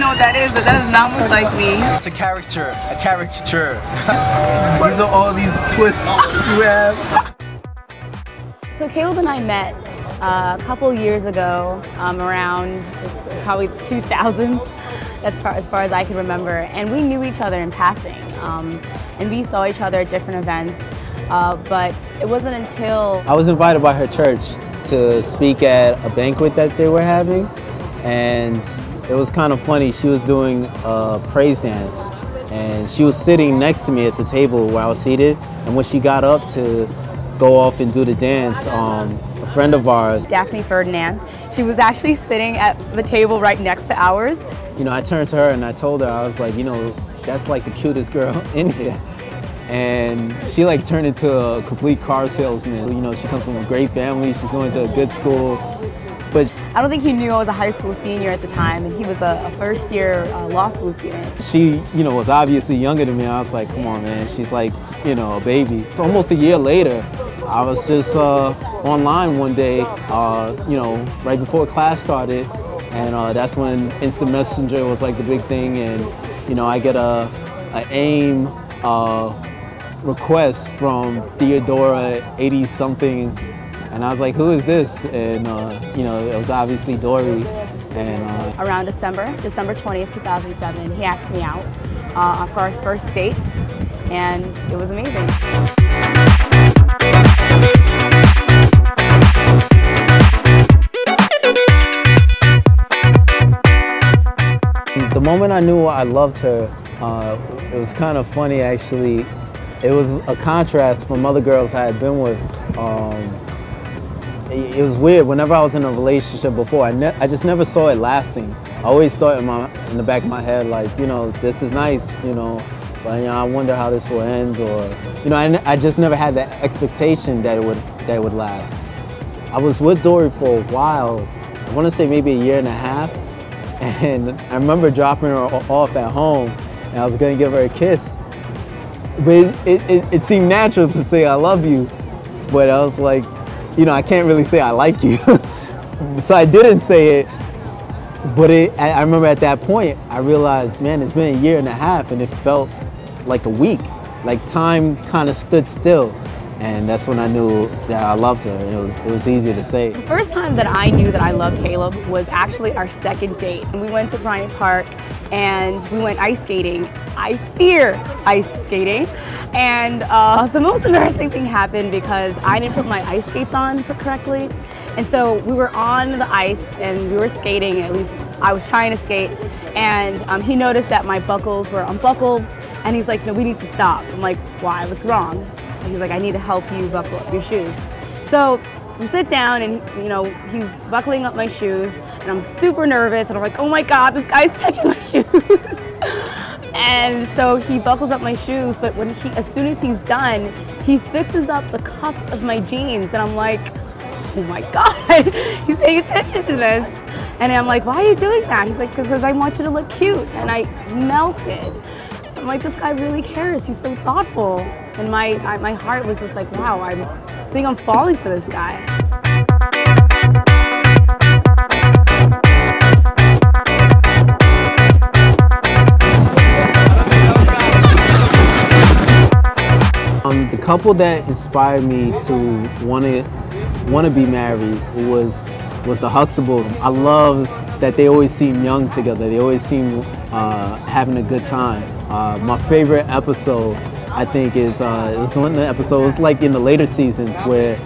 know what that is, but that is not much like me. It's a caricature, a caricature. These are all these twists you have. So Caleb and I met a couple years ago, around probably 2000s, as far as I can remember, and we knew each other in passing, and we saw each other at different events, but it wasn't until I was invited by her church to speak at a banquet that they were having, and it was kind of funny. She was doing a praise dance, and she was sitting next to me at the table where I was seated, and when she got up to go off and do the dance, a friend of ours, Daphne Ferdinand, she was actually sitting at the table right next to ours. You know, I turned to her and I told her, I was like, you know, that's like the cutest girl in here. And she like turned into a complete car salesman. You know, she comes from a great family, she's going to a good school. But I don't think he knew I was a high school senior at the time, and he was a first-year law school student. She, you know, was obviously younger than me. I was like, come on, man, she's like, you know, a baby. So almost a year later, I was just online one day, you know, right before class started, and that's when Instant Messenger was like the big thing, and you know, I get a AIM request from Theodora 80-something, and I was like, who is this? And you know, it was obviously Dori. And around December 20th, 2007, he asked me out for our first date, and it was amazing. The moment I knew I loved her, it was kind of funny actually. It was a contrast from other girls I had been with. It was weird. Whenever I was in a relationship before, I just never saw it lasting. I always thought in the back of my head, like, you know, this is nice, you know, but you know, I wonder how this will end, or you know, I just never had that expectation that it would last. I was with Dori for a while. I want to say maybe a year and a half. And I remember dropping her off at home, and I was gonna give her a kiss. But it seemed natural to say I love you, but I was like, you know, I can't really say I like you. So I didn't say it, but I remember at that point, I realized, man, it's been a year and a half, and it felt like a week. Like time kind of stood still. And that's when I knew that I loved her. It was easier to say. The first time that I knew that I loved Caleb was actually our second date. We went to Bryant Park and we went ice skating. I fear ice skating. And the most embarrassing thing happened because I didn't put my ice skates on correctly. And so we were on the ice and we were skating, at least I was trying to skate. And he noticed that my buckles were unbuckled, and he's like, no, we need to stop. I'm like, why, what's wrong? He's like, I need to help you buckle up your shoes. So we sit down and, you know, he's buckling up my shoes and I'm super nervous and I'm like, oh my God, this guy's touching my shoes. And so he buckles up my shoes, but as soon as he's done, he fixes up the cuffs of my jeans and I'm like, oh my God, he's paying attention to this. And I'm like, why are you doing that? He's like, because I want you to look cute. And I melted. I'm like, this guy really cares. He's so thoughtful. And my heart was just like, wow, I think I'm falling for this guy. The couple that inspired me to want to be married was the Huxtables. I love that they always seem young together. They always seem having a good time. My favorite episode, I think, is it was one of the episodes like in the later seasons where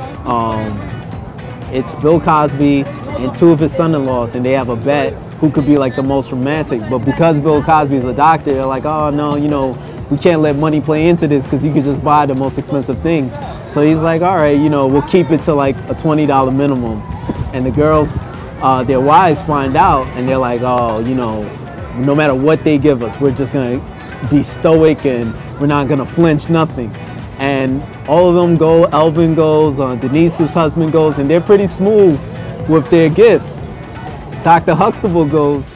it's Bill Cosby and two of his son-in-laws, and they have a bet who could be like the most romantic. But because Bill Cosby's a doctor, they're like, oh no, you know, we can't let money play into this because you could just buy the most expensive thing. So he's like, all right, you know, we'll keep it to like a $20 minimum. And the girls, their wives find out, and they're like, oh, you know, no matter what they give us, we're just gonna be stoic and we're not gonna flinch, nothing. And all of them go, Elvin goes, Denise's husband goes, and they're pretty smooth with their gifts. Dr. Huxtable goes,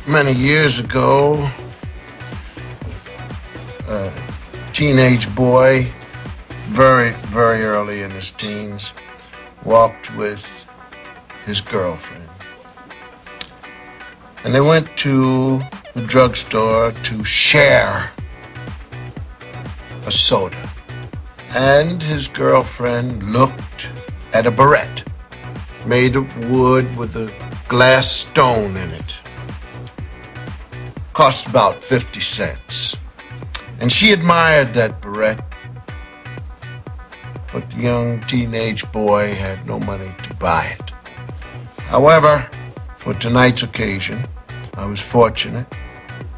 many years ago, a teenage boy very, very early in his teens, walked with his girlfriend. And they went to the drugstore to share a soda. And his girlfriend looked at a barrette made of wood with a glass stone in it. Cost about 50 cents. And she admired that barrette, but the young teenage boy had no money to buy it. However, for tonight's occasion, I was fortunate.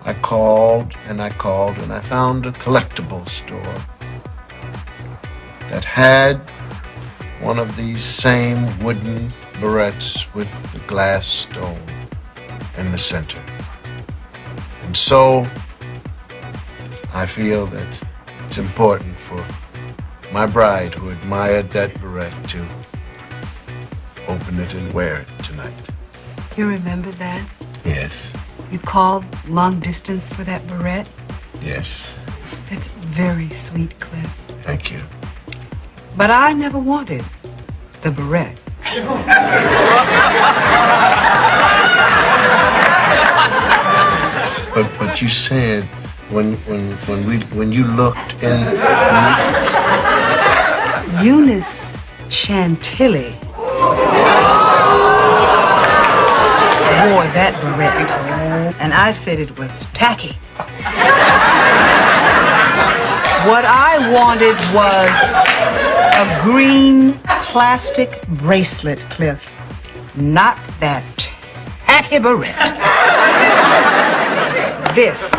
I called and I called and I found a collectible store that had one of these same wooden barrettes with the glass stone in the center. And so I feel that it's important for my bride who admired that barrette to open it and wear it tonight. You remember that? Yes. You called long distance for that barrette? Yes. That's very sweet, Cliff. Thank you. But I never wanted the barrette. But you said when you looked in Eunice Chantilly wore that barrette, and I said it was tacky. What I wanted was a green plastic bracelet, Cliff, not that tacky barrette. This